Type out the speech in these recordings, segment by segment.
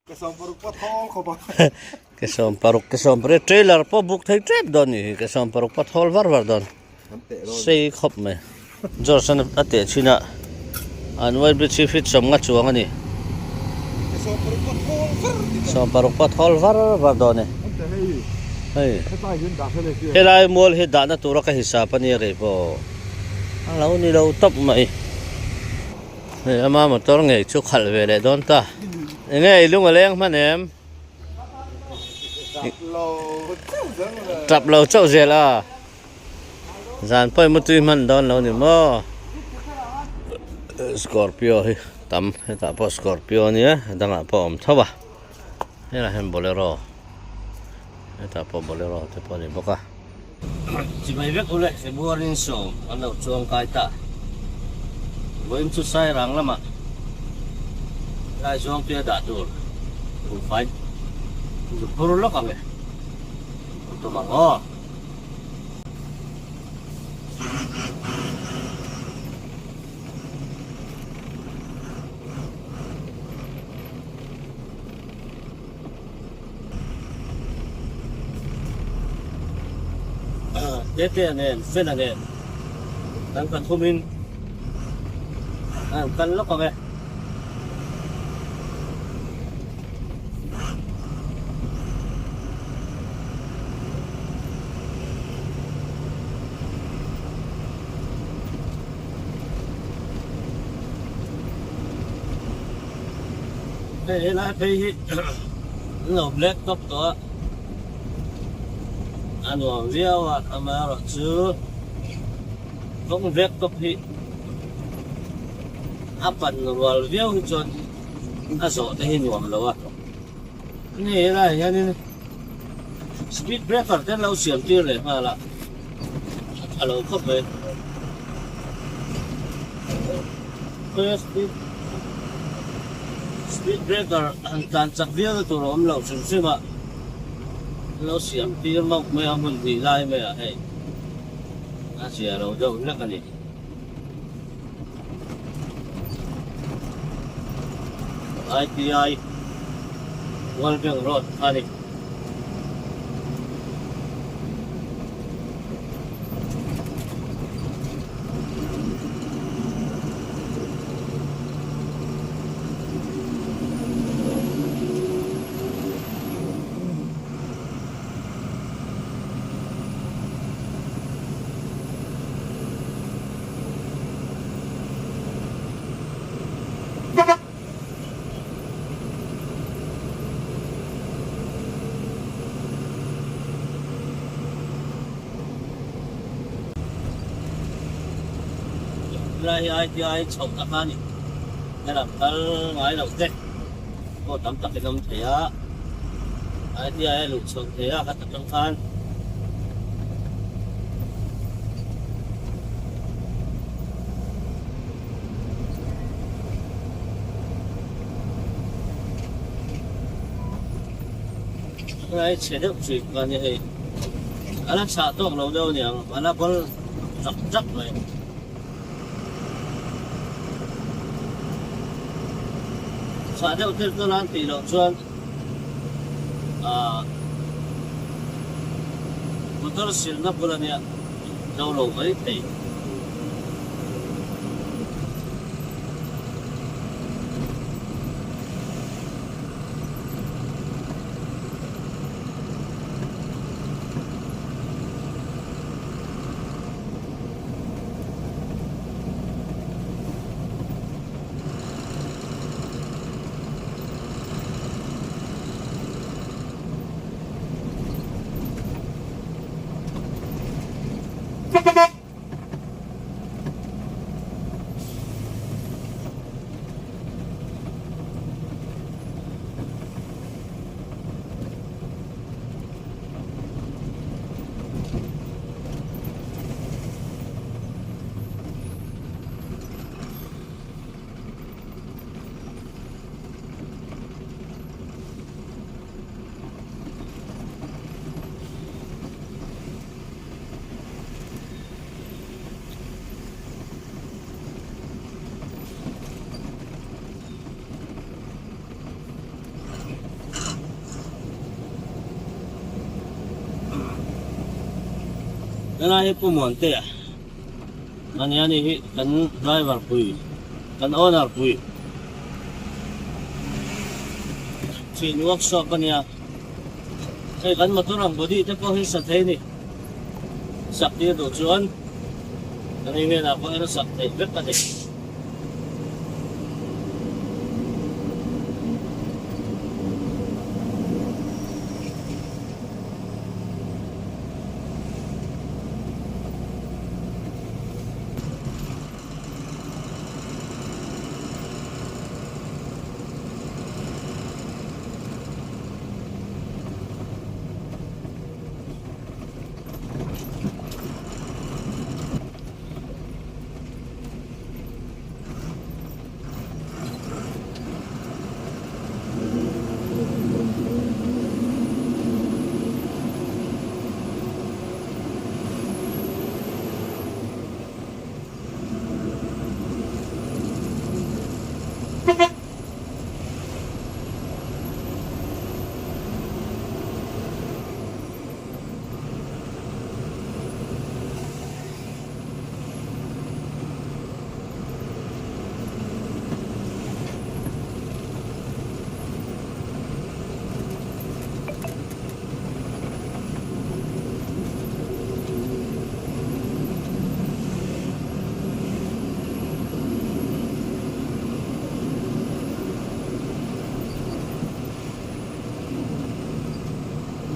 Kesom paruk pathol ko ba? Kesom paruk trailer po book thay trip don ni kesom paruk pathol var don sei khop me jorsan ate china anwai bri chi fit som nga chuang ani kesom paruk pathol var don ne hey helai mol he dana tura ka hisap ani re po alo ni lo top mai hey ama motor ngai chu khal ve le don ta nghe lúc mà lên mà em trap lâu châu gì là dàn phải một tuy mình đón lâu nữa mà Scorpio hi tắm hay ta po Scorpio nhé đang là po om thâu à hay là hem Bolero hay ta po Bolero thì po đi bốc à chỉ mấy việc ule sẽ mua lên sổ ăn đầu chuông cái ta với em chút sai răng lắm ạ lai chuông kia đã được đủ phải được puru lắm kami untuk mango dia ni sen ni dan kan kumin kan lok kami đây là cái lồng lết tóc đó anh hoàng riêu à mà rồi chứ không lết tóc thì áp phần rồi riêu cho nó sổ cái hình hoàng rồi này là như speed breaker tên lâu xiêm chưaเลยmà là alo không về speed breaker ang tansak dia tu rom lo sim à lo xiêm tia mọc mấy ông mình bị lai mấy à hey à xìa đâu đâu lắc cái gì ITI Walping Road ani lai ITI chọc tắc ani nên là tal ngay đầu tết có tắm tắc cái nông thế á ITI lục xuống thế á các tắc trong phan lai chế được chuyện còn như thế anh làm sao tốt lâu đâu nhỉ anh làm có rắc rắc này xóa theo thiết cơ lan tỷ lộ chuan motor sil na pula niya daw lo ay tay na hi pumonte ah. Nani hi kan driver pui. Kan owner pui. Chin workshop niya. Kan motorang body te po hin sa ni. Sakti do chuan. Kanina ako ano sakti. Bet pa din.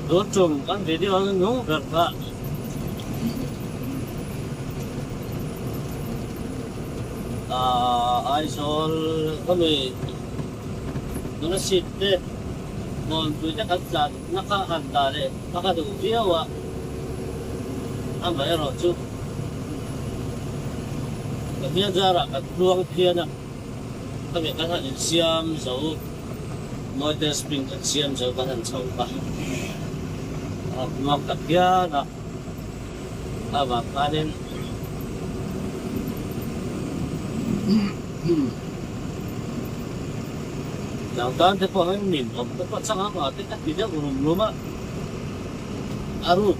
Đốt trùng con video nó được ạ. Ai sol kami nó xịt đấy, còn tôi chắc chắn nó khác hẳn ta đấy, nó khác đủ video ạ. Anh phải rồi chứ. Cái phía ra là cái luồng phía nè, kami cái thằng xiêm dấu, nói tới spring cái xiêm dấu cái thằng sầu ba. Mọc tập kia đó, và cái đến yang kan tepo ang nin, tepo sang apa, tekat tidak rumah arut,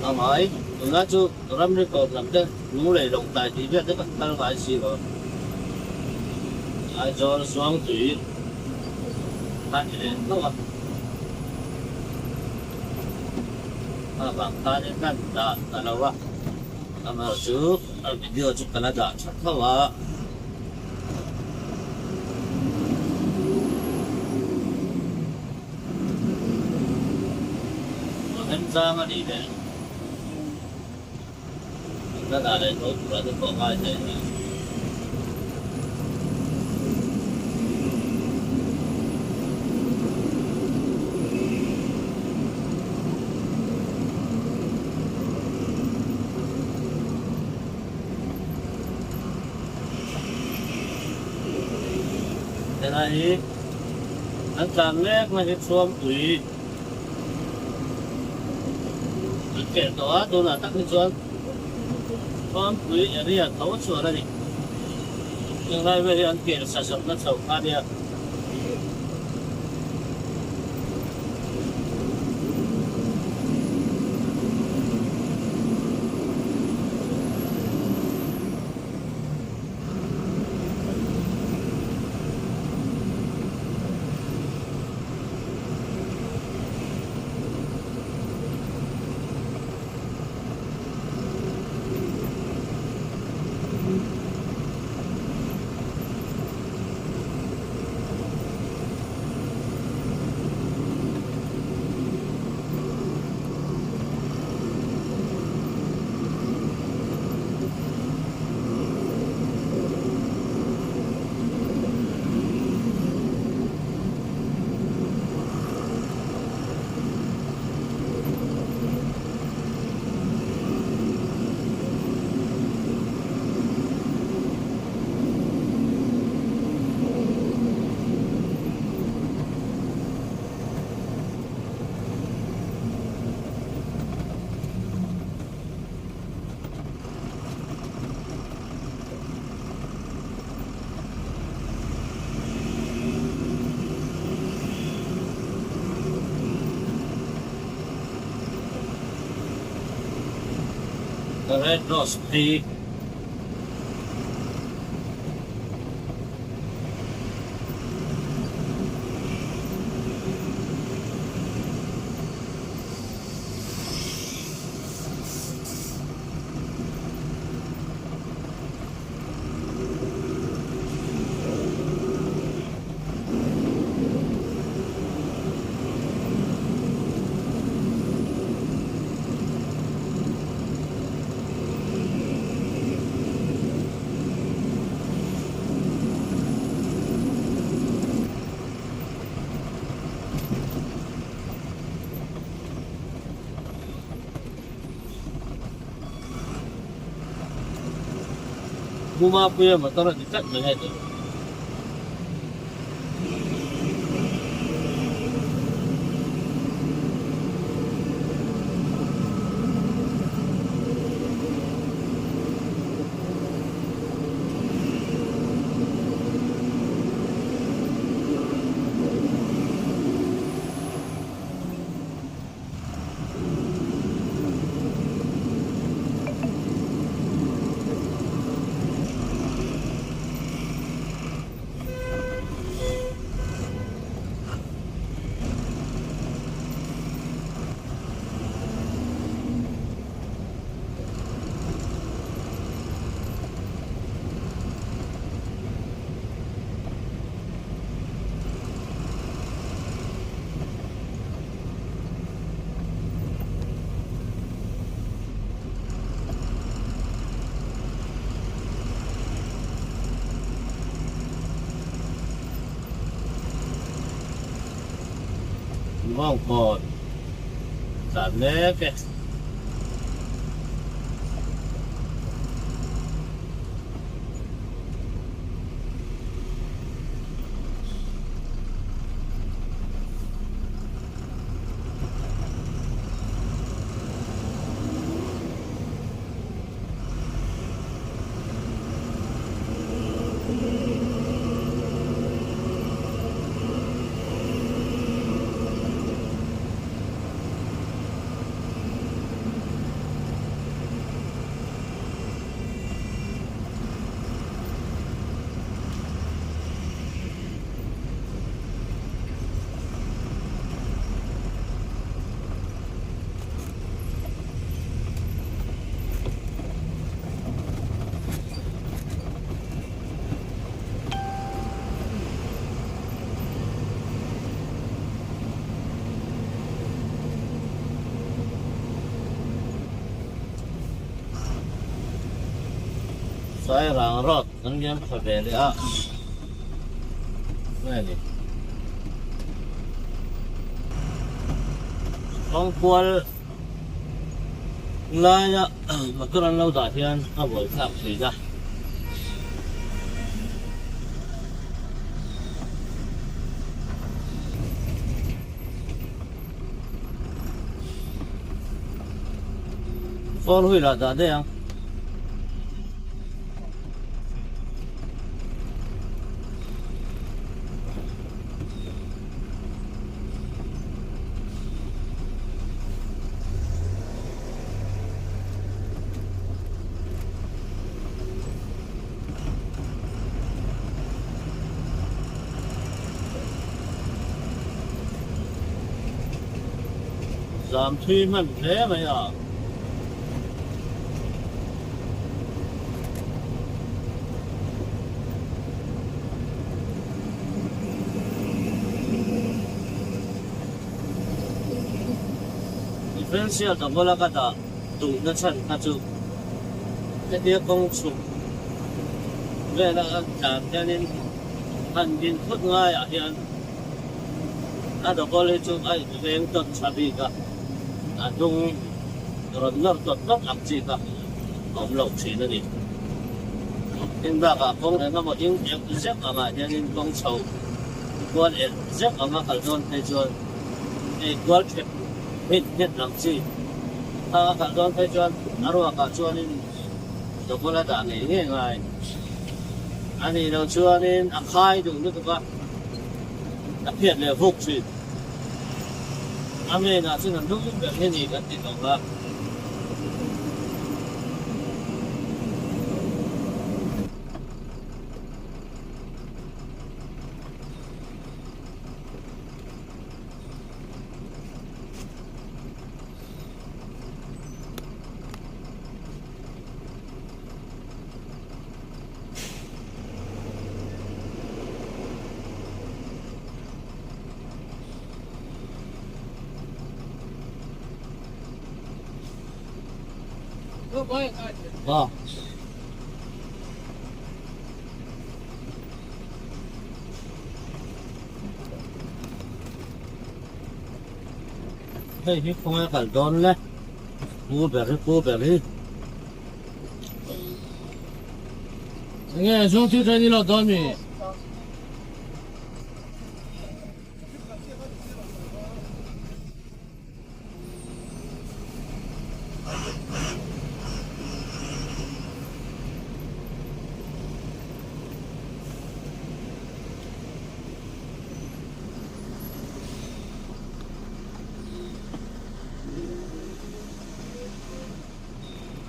amai, tuna tu ram rekod lam te, mulai long tai tidak tepat kalau kai si lo, ai jual suang tui, kan ini, no apa, kan ini kan dah talawa, amar tu, video tu kan ada, talawa. Sama đi đấy, nó là đây tôi cũng là tôi có ai thế này, thế này, anh chàng lét mà hết xuông tùy. Kể đó tôi là tắc lên xuống con quý ở đây là thấu sửa đây nhưng đây bây giờ anh kể sản xuất nó sầu pha đi red rose pea Buma punya motor dekat dengan itu. Mong một giảm nếp kìa. Saya rangrot, nangyam sa beli ah. Ini. Ang kual laya maturan lau datian abol sak sida. Phone hui là đã đây không? Giảm thuy mình thế bây giờ. Differential tak bola kata tu nasan kaju. Jadi kong su. Vela kan janin handin phut ngai ahian. Ada boleh tu ai reng tot sabi ka. Adung ronor tot tot akci ka. Om lok sini ni. Inda ka kong na mo yung zek ama janin kong chau. Kuan zek ama kalon tejon. Kual chep hit lang si. Kalon tejon arwa ka chuanin dokola da ngai ngai. Ani đâu chuanin akai dung nu ka. Đặc biệt là phục sự. Ame na xin làm lúc việc như gì cần tiền đồng là. Vâng. Đây thì không ai cần đón lên. Cô bẻ đi. Nghe xuống thiếu trên đi lo đón mi.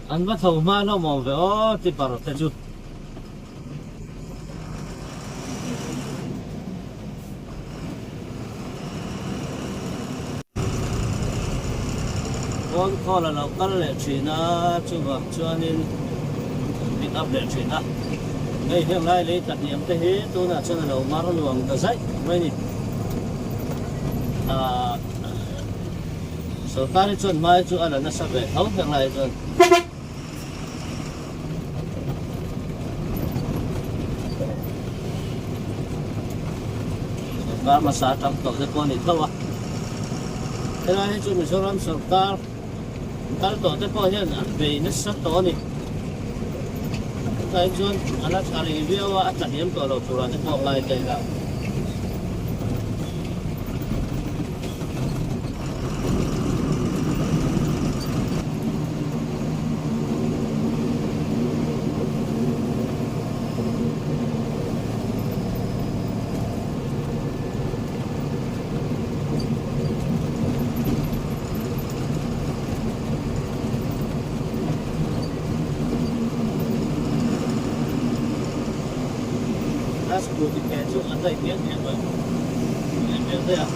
Anh bắt đầu mà nó mò về thì bảo thế chứ. Con kho là nó cắt lệ chuyện á, chứ mà cho nên bị áp lệ chuyện á. Đây hiện nay lấy thật điểm thế hết tôi là cho là đầu mà nó luồng tờ giấy mấy nhỉ. Số ta đi chuẩn mai chú anh là nó sắp về thấu hiện nay rồi. Và mà xã trong tổ chức con thì thôi à. Thế là hết chú mình số lắm sở ta tổ chức con hiện về nó sắp tổ này. Cái chuyện anh đã trả lời video à trả điểm tổ đầu chủ là cái con này đây là. That's good to catch you. Anh thấy biết rồi. Em biết thế à?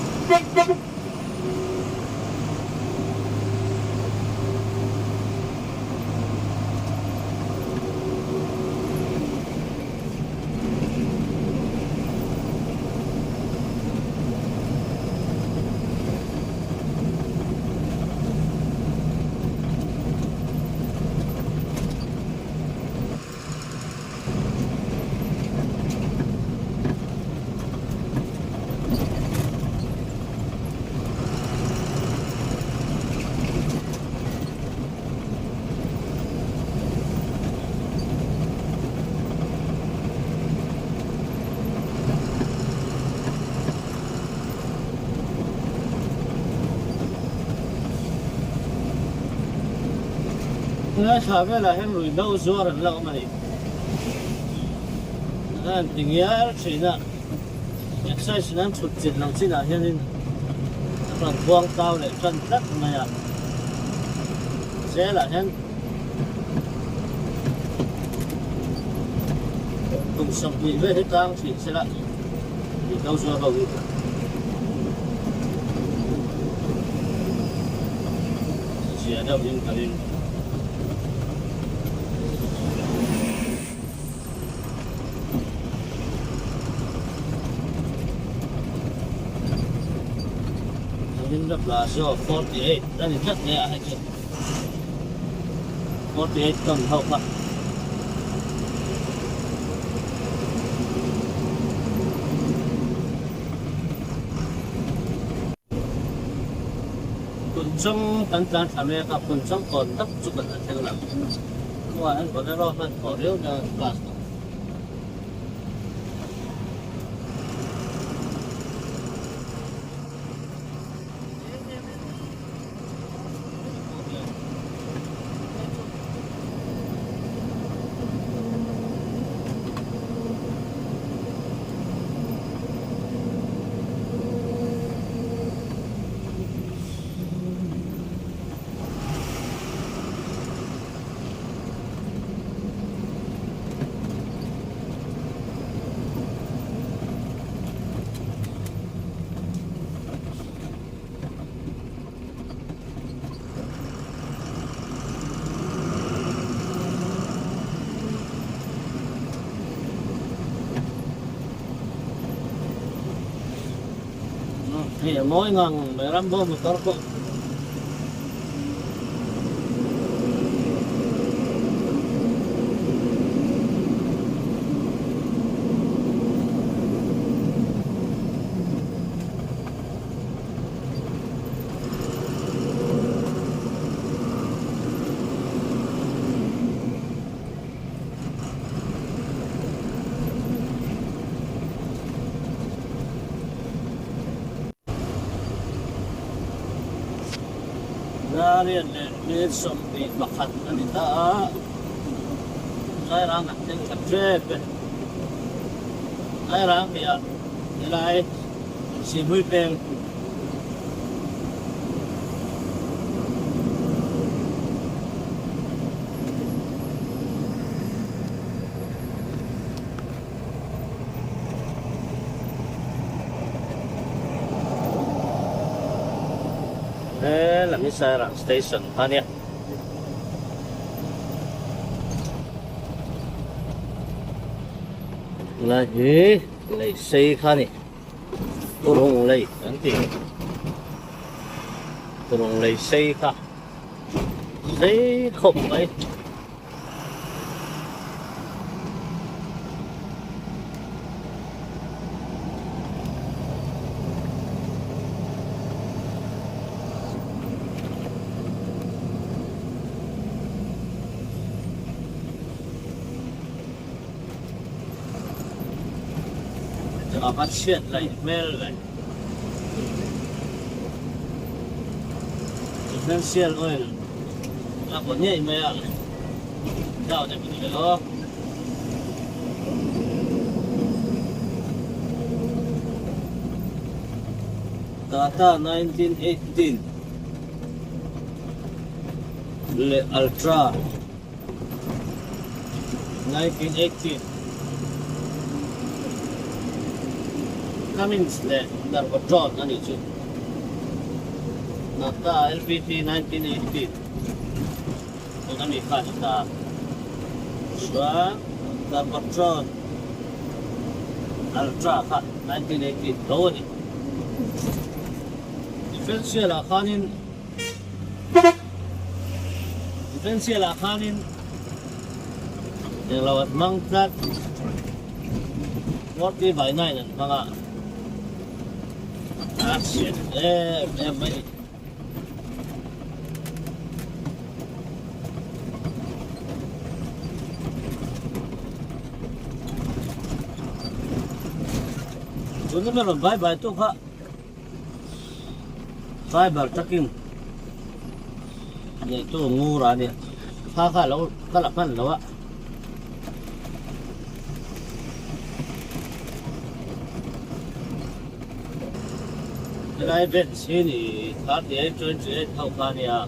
Nó sao vậy là em rồi đâu rồi lâu mà đi. Anh tình nghĩa chuyện đó. Nhất sai chuyện anh chụp chuyện lòng chuyện là hiện nay. Còn buông tao để chân đất mà à. Sẽ là hiện cùng sống đi với hết tăng thì sẽ lại thì đâu rồi đâu đi. Chỉ ở đâu nhưng phải đi. Mình lập là số 48, đây là rất nhẹ hay chưa? 48 tầng hậu mà. Quân trong tan tham gia các quân trong còn tấp chụp ảnh theo lắm. Ngoài anh có thể lo phần có điều là class. Thì mỗi ngần 15 bông một tấn Narian le som di makan anita. Saya rang nak tengok trip. Saya rang dia nilai si mui peng. Là cái xe rạng station ha nè. Là gì? Lấy xe ha nè. Tôi không lấy anh chị. Tôi không lấy xe ha. Xe không lấy. Bắt chuyện lại mê lại nên xiên ơi là có nhảy mê ạ chào cho mình đó Tata 1918 Le Ultra 1918 Cummins le Narvatron ani chu Nata LPT 1918 Ito kami kata Swan Narvatron Ultra ka 1918 Ito ni Differential akanin Yung lawat mangkat 40/9 ang mga shit. May Doon na meron bye-bye ito ka fiber tracking ito mura niya kalapan lawa Cái bên xe thì có thể chuyên chế thâu ca niya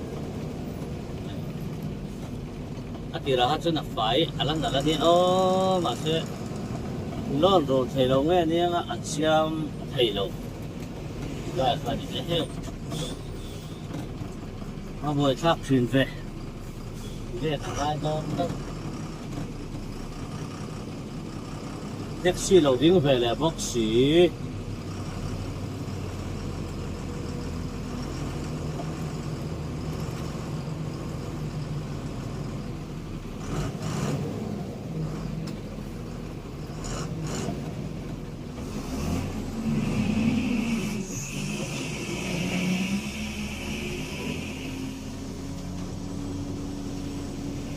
at tirahan siya na fai alam na lang oh masih lon ro thầy lâu nghe niya nga at siyam thầy lâu gaya ka di heo mabuhay thak chuyên về về cái đó taxi lâu tiếng về là bốc xí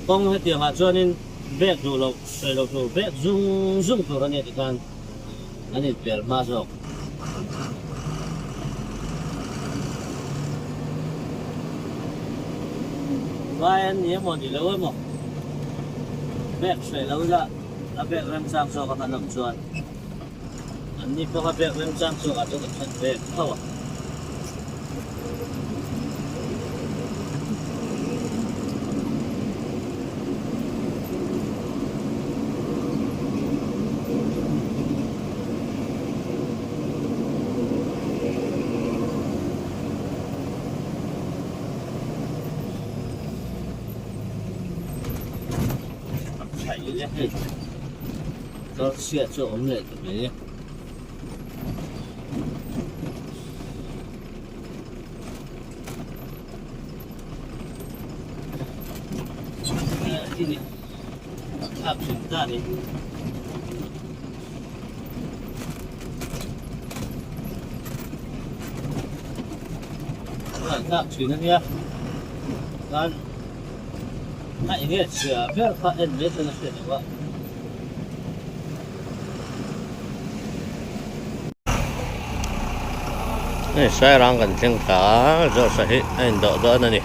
Kung hati ang atsuanin bag dulu, selo tu bag zoom tu rani ikan, ani per masuk. Bayan niya mo di lawa mo. Bag selo la, bag rem sang so kata nam suan. Ani pa ka bag rem sang so ato kan bag tawa. Đó xe chỗ ống lệ của mình ini áp chúng ta đi áp chúng nó nhé kan hãy nghe sửa phép phát hiện biết là chuyện gì vậy Này xe rang gần chân cả rồi sẽ hết anh đỡ đỡ này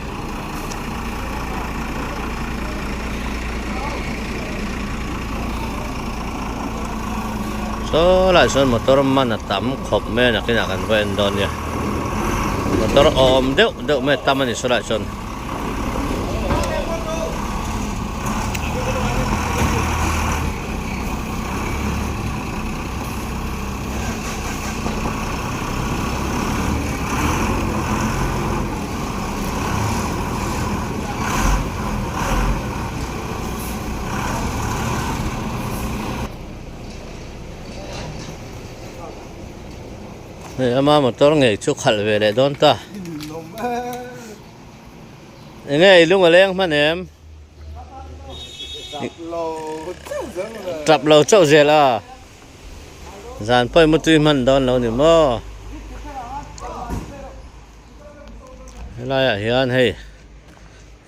số lại xuân motor man là tắm khop mê là cái nào cần quen đòn nhỉ motor ôm đệu đệu mê tắm anh số lại xuân này ama motor nghề chúc khẩn về để đón ta nghe lúc mà lên mà em trap lâu châu gì là dàn phải một tuy mình đón lâu nữa mà lại à hiện hay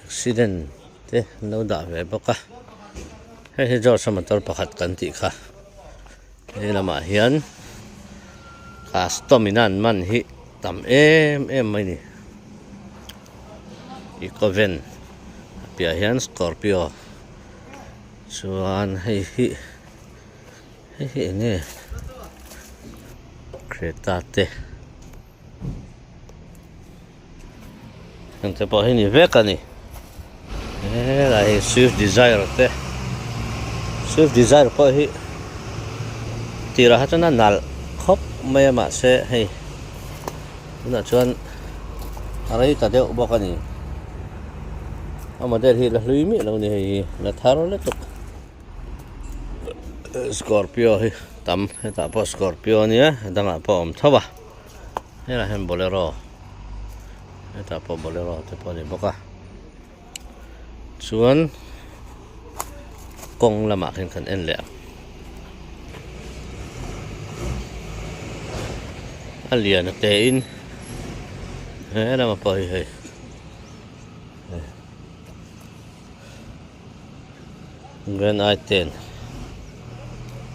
accident thế lâu đã về bốc à hay cho sao motor pakat cẩn thận cả đây là mà hiện Stominan man hi tam em mai ni Ecoven pia hian Scorpio chuan hei hi nge Creta te ante po hi ni veka ni lai Swift Desire te Swift Desire po hi tira hatana nal khóc mê mà sẽ hay là chuan ở đây ta đeo bao cái này mà đây thì là lưới miệng đâu này là tháo nó tục Scorpio hay tắm hay ta po Scorpio nhé đang ở po thấp à hay là hem Bolero hay ta po Bolero thì po này bao cả chuan công là mạc hình thành en lẹ liền tế in thế là mà bơi hay gần ai tên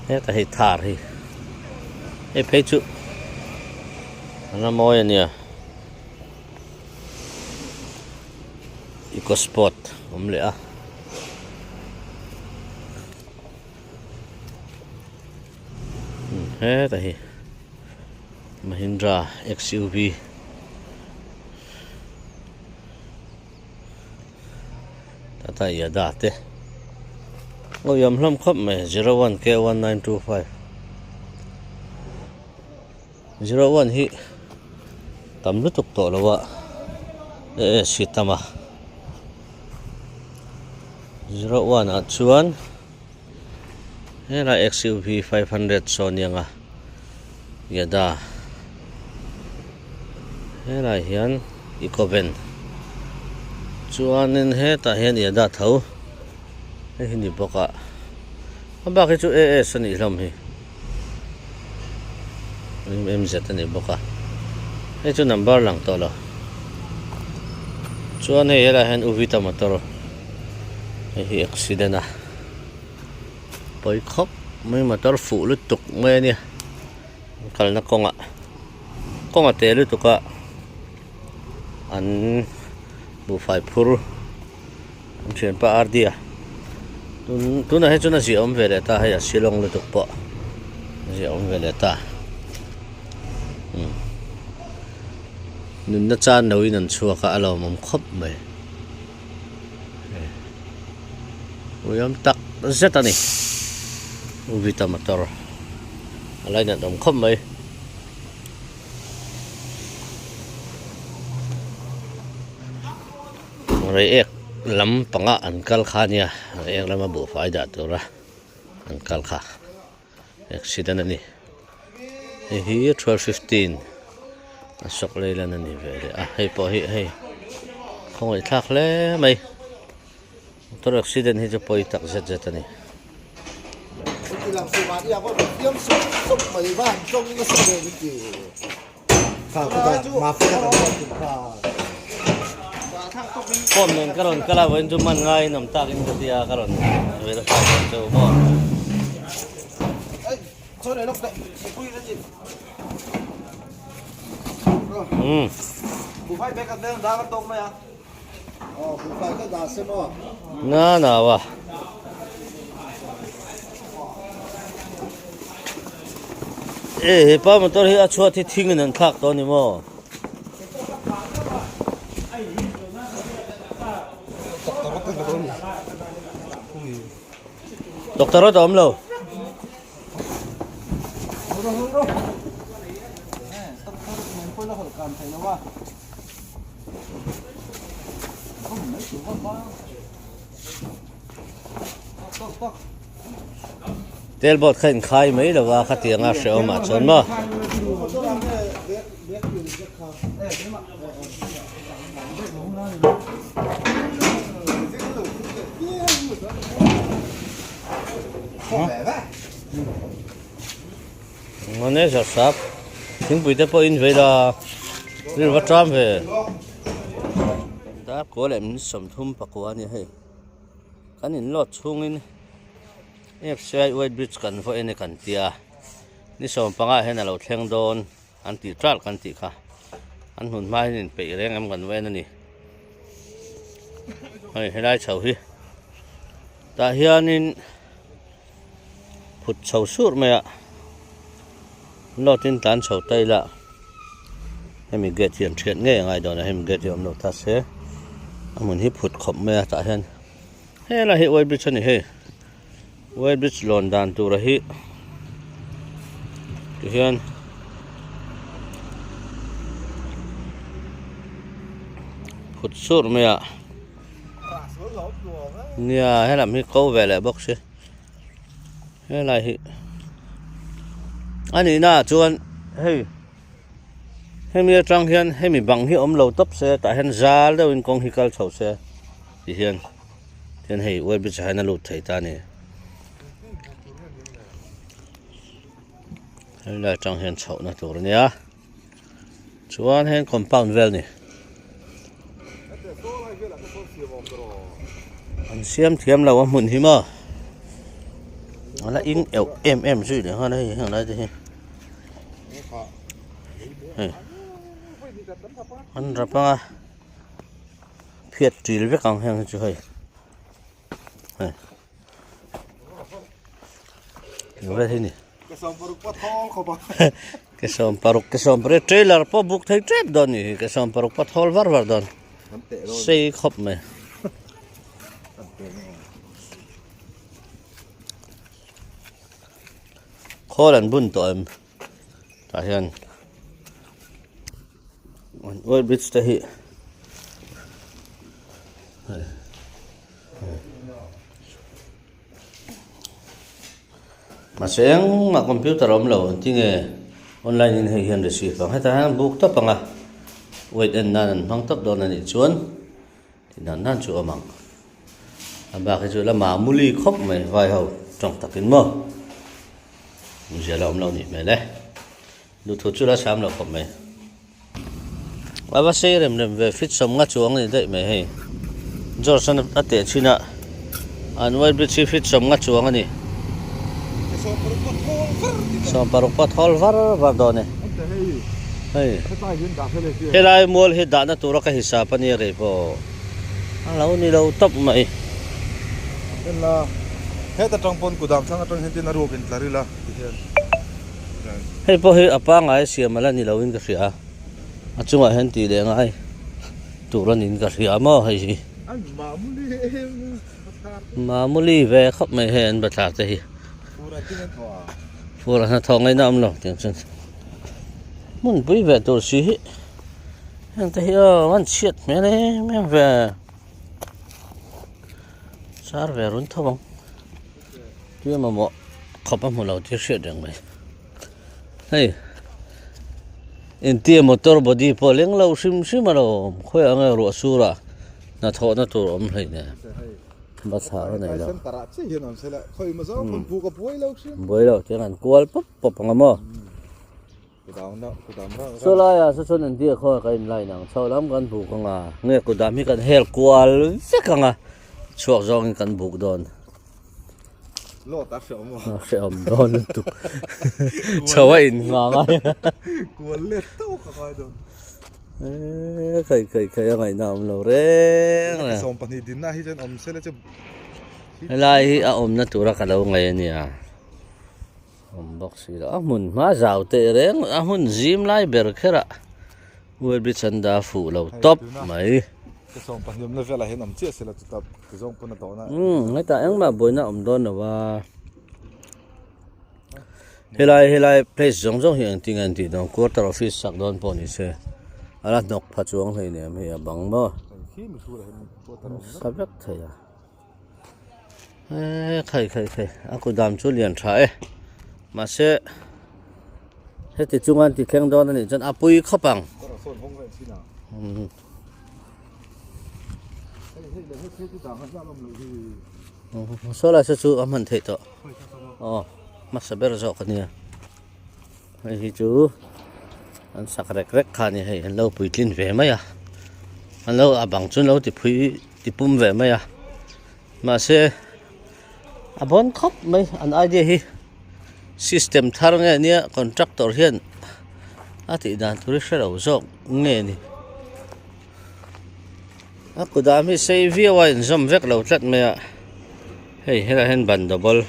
thế ta hay thả thì ấy phải chịu nó môi nhỉ EcoSport lẽ thế ta hay Mahindra XUV Tata Yada te yam hlam khop me 01K1925 01 hi tam lu tuk to lawa sitama 01 at chuan hela XUV 500 Sonia Yada thế này hiền Ecoven chuan nên hết ta hiền Yada thấu cái hình gì bọc ạ không bao cái chỗ sân ý lắm hi em sẽ tên này bọc ạ cái chỗ number lang to lo chuan này là hiền Uvita motor cái accident à bơi khóc mấy motor phụ lứt tục mấy nè kalau nak kong a telu tu ka an bu fai phur am chen pa ardia tu na he chuna si om vele ta hay silong le tu po si om vele ta nun na chan noi nan chua ka alo mom khop mai uyam tak zetani Uvita motor alai na dom khom mai rồi ek lắm panga an kal kha nia ek lama bu fai da to ra an kal kha accident ani hi 1215 asok le lan ani ve a hei po hi không ai thak le mai to accident hi jo poi tak zet ani làm sự mà đi có tiêm súc mấy vạn trong nó sẽ về cái gì cả mà phải là con mình karon kala wen juman ngai nam ta in dia karon we da fa so mo chỗ này lúc đấy quy nó gì bù phải bé cái đen đá cái tông này à bù phải cái đá xem mà na wa ê pa motor hi a chua thi thing in an thak to ni mo doctor ro tom lo tel bot khen khai mấy là wa khát tiếng à sẹo mà chọn mà ngon đấy sắp sắp tiếng bụi tép in về là đi bắt tram về đã cố làm sầm thum bạc quá như thế cái này lót chung in FCI White Bridge kan fo ene kan tia ni som panga hen alo thleng don an ti tral kan ti kha an hun mai nin pe reng am kan wen ani hoi helai chau hi ta hianin phut chau sur me a lotin tan chau tai la hemi get hian thiat nge ngai don hem get yom no ta se amun hi phut khop me ta hian hela hi White Bridge ani he White Bridge lon dan tu rahi hian phut sur me a nia hay làm hi câu về lại bốc xe hay là hi anh ấy na chuan hey hay mi trang hian hay mi bằng hi om lâu tấp xe tại hian giá đâu in công hi cal chầu xe thì hian hey White Bridge hay na lụt thấy ta nè hay là trang hian chầu na tur nia chuan hian compound vel nè anh xem thiêm là muốn hi mà nó là in em gì để hơn đây hàng đây thì anh ra pa phiệt chỉ với càng hàng chứ hay nó thế này cái sòng paruk trailer po book thấy trap don nhỉ cái sòng paruk pat hol var don xây khop mày khó lần bún tỏi tại hiện White Bridge ta hi mà sáng mà computer om lâu thì nghe online in hay hiện receive bằng hay ta hàng book tập bằng à wait and nan mang tập đó là đi chuan thì nan chuột mang bà cái chỗ là mà muli khóc mày vài hậu trong tập kiến mơ giờ là ông lâu nhỉ mày đấy đủ thứ chưa là sáng là không mày bà xe rem về fit sống ngắt chuông này đấy mày hay giờ sang đã tiện chi nè anh White Bridge fit sống ngắt chuông này xong paruk pat hol var đó này cái này mua hết đã nó tụi nó cái hisap này rồi po lâu ni lâu tấp mày là hết trong pon kudam sang trong hiện na robin larila hay po hay apa ngai siam ala ni lâu in cái gì achunga hen ti le ngai tụi nó in cái gì mà hay gì mamuli về khắp mày hen bật thạc thế phù là thong ngay nam lo tiếng chân muốn bấy về tổ sĩ hiện tại vẫn chết mẹ này mẹ về sao về run thong chứ mà mọ khóc một lâu tiếc chết được mày hey in tia motor body po leng lâu sim mà đâu khơi ở ngay ruộng sura na thọ na tổ ôm này nè bắt thảo này đâu bơi đâu tiếng Anh cuốn pop bằng mơ số lại à số số này tia khơi cái này nè sau lắm cần buộc con à nghe cô đam hi cần hel cuốn rất cần à chuột rong cần buộc đòn sẽ ôm đòn tụ cháu ấy ngon ngay cuốn liệt tao cả cái ngày nào lâu đấy xong phần thì đến nay hi chân sẽ là lại ôm nó tụi ra cả lâu ngày nè box là mun ma zau te reng mun gym lai ber khera wel bi chanda fu lo top mai cái sòng phần nhôm nó về là hiện nằm chia sẽ là tập cái dòng con nó to này người ta anh mà bồi na don là wa helai place zong zong hiang ting an ti dong quarter office sak don pon ni se ala nok pha chuang hlei ne me bang mo khi mình thua là hiện thua tao sabek thaya khai aku dam chu lian tha e ma se heti chungan ti kheng don ani chan apui khopang có là sồn không vậy chi nào so la se chu amhan thei to ma saber zo khania hi chu an sak rek khani hei an lo pui tlin ve mai an lo abang chun lo ti phui ti pum ve mai ma se abon khop mai an idea hi system thar nge nia contractor hian ati dan turi shero zo nge ni aku da mi sei vi wa in zom vek lo tlat me hei hela hen ban double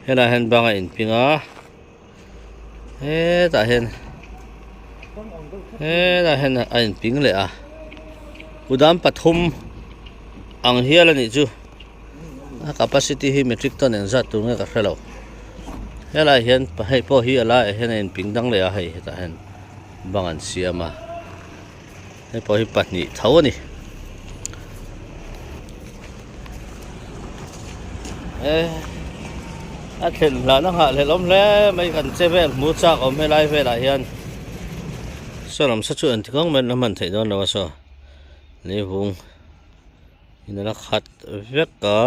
hela hen banga in pinga he ta hen a in ping le a udam pathum ang hial ani chu a capacity hi metric ton en zat tu nge ka khelo hela hian pa hei po hi ala hen in ping dang le a hei ta hen bangan siama hei po hi patni thaw ani a thlen la na ha le lom le mai kan chevel mu chak om helai ve la hian solam sa chu an thikong men man thei don lo so ni hung ina khat vek ka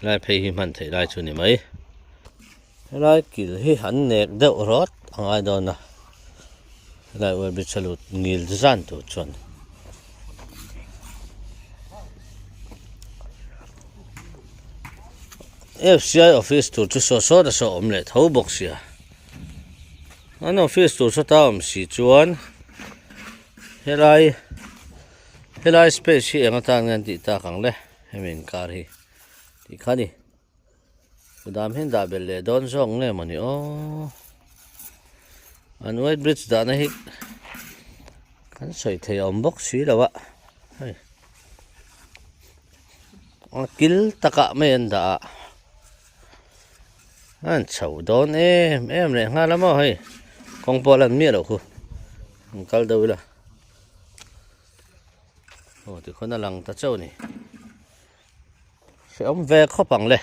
lai phei hi man thei lai chu ni mai lai kil hi han nek deuh rot angai don na lai wer bi chalut ngil zan tu chon FCI office tur chu so da so om le tho box ya an office tur so ta om si chuan helai space hi eng atan ngan ti ta kang le hemin kar hi ti khani udam hen da bel le don zong le mani o an white bridge da na hi kan soi thei om box si lawa hei kil taka men da an chau don em le nga lama hei kong polan mi lo khu kal do la ti khona lang ta chau ni se om ve khopang le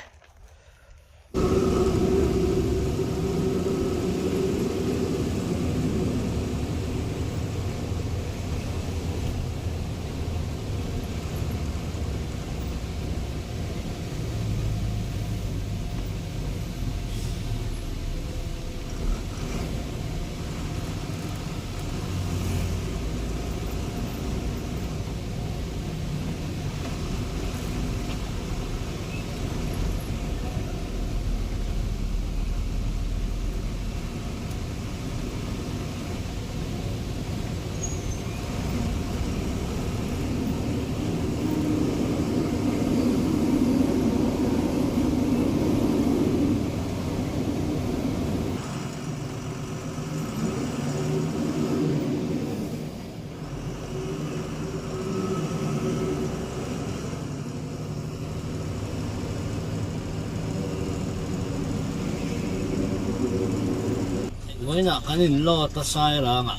với nạ cái nhìn lo ta sai là ngạ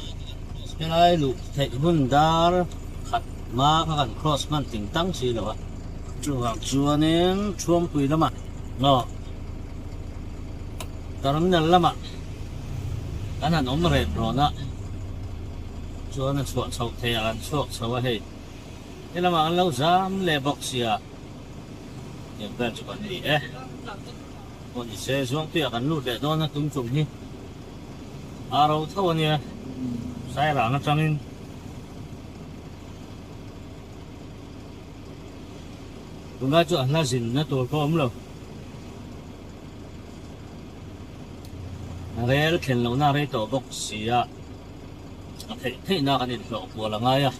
cái này lục thệ hôn dar khát má các bạn cross man tính tăng gì đó chú học chúa nên chuông quỳ lắm ạ nó ta làm nhận lắm ạ cái này nó mà rệt rồi nè chúa nên chuột sầu thề là chuột sầu hay thế là mà ăn lâu dám lệ bọc xì à những cái chú còn gì ấy còn gì xe xuống tiệc ăn lụt để đó nó tung trùng đi araw thâu niya sai ra na changin tunga chu na zin na to ko omlo rel khen lo na re to bok sia thei na kanin lo ko la nga ya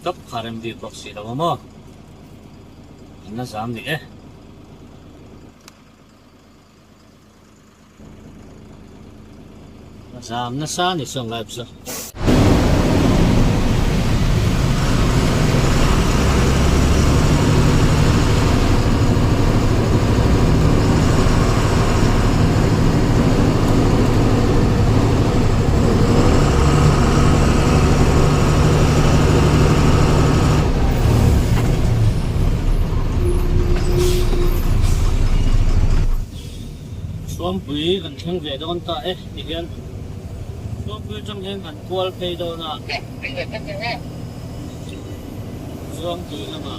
cấp khả năng đi bác sĩ đâu mà nó giảm đi nó giảm nó xa đi xong lại sao Suomi bui kan thang ve don ta ti hian Suomi bui trong hian kan kual phei do na Suomi bui lama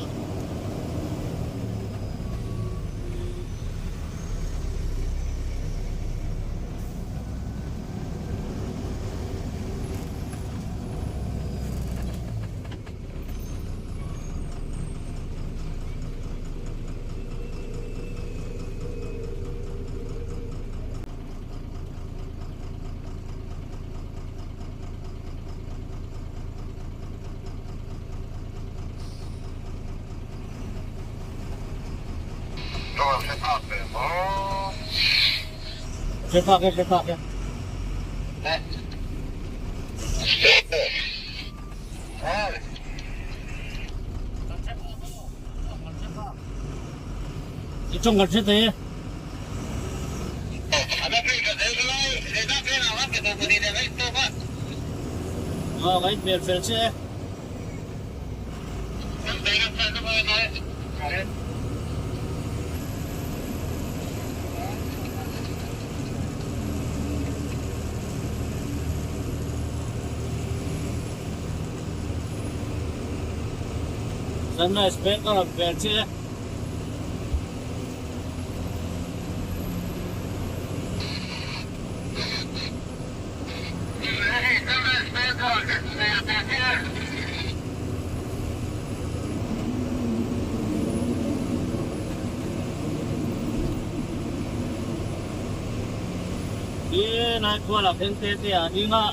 Phê phạc kìa. Trong gần chết thế. Cái biệt phê chứ. Then I spent on a bench here. Đi này qua là bên tây thì à đi mà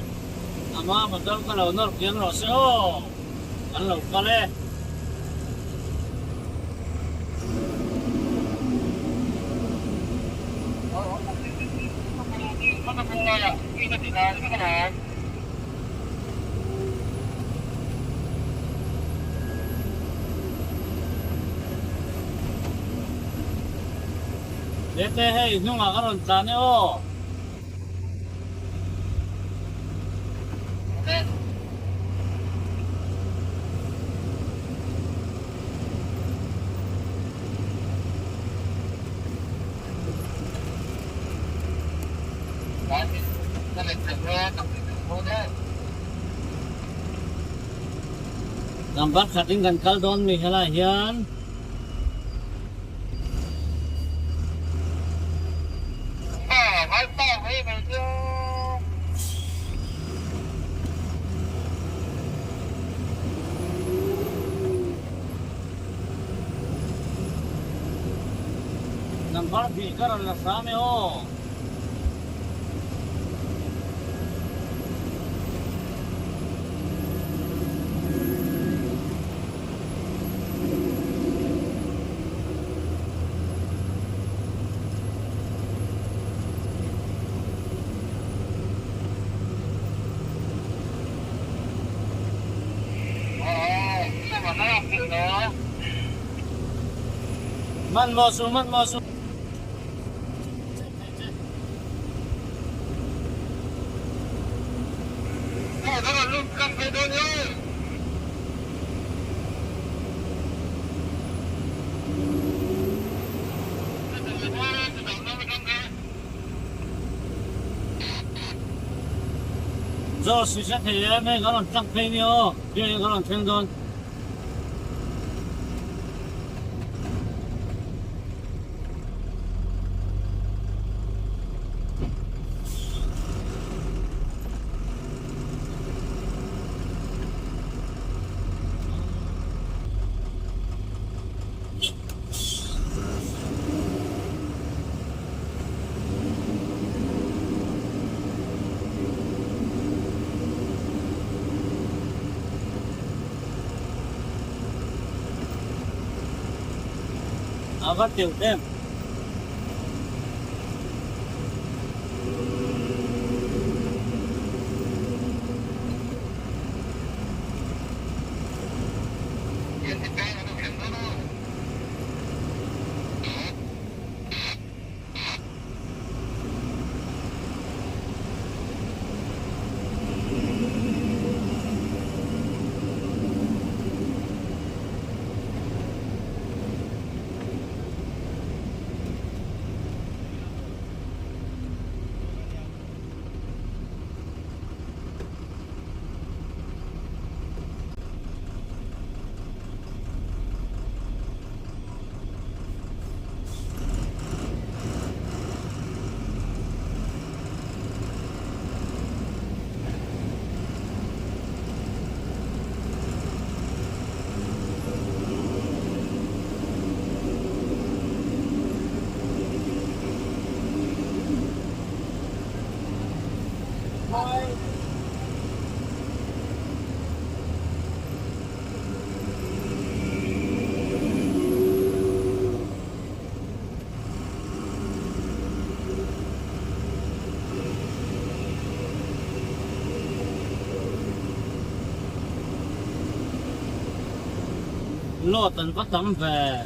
mà đâu có lâu nó kiếm rồi sao ăn lâu qua đây Dete hey nung akaron tane o. Gambar cutting kan kaldon mi hala hian. Gambar di karon la same o. Man mosu. Do sự xét thì em ấy có làm trăng phê nhiều, kia có làm thêm đơn. agat tiêu tem lo tận có tấm về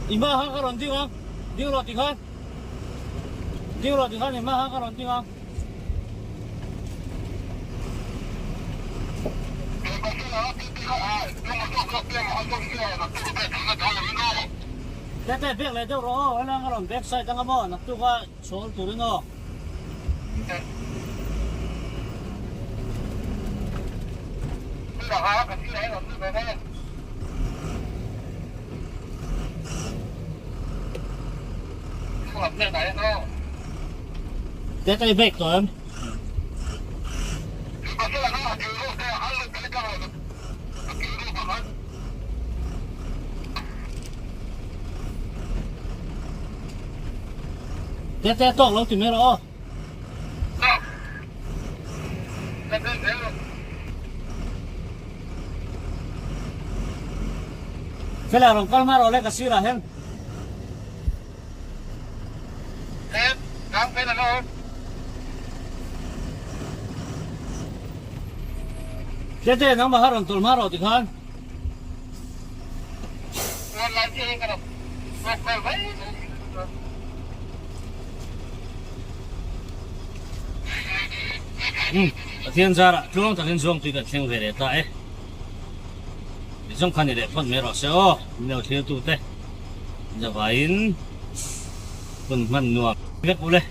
ima ha karon ting ang ding lo ting han ima ha karon ting ang Tete bek le do ro ala karon back side ang mo nak tu ka sol tu rin no Tete bek to em Tete tong lo ti me ro Fela ron kalmar ole kasira hen Tete nang maharon tul maro ti khan Thiên gia ạ, chúng ta hiện dùng thì cần xem về để tại trong khăn để phân mẹ rõ sẽ nhiều thiếu tụ tê giờ phải phần nuột biết vô đây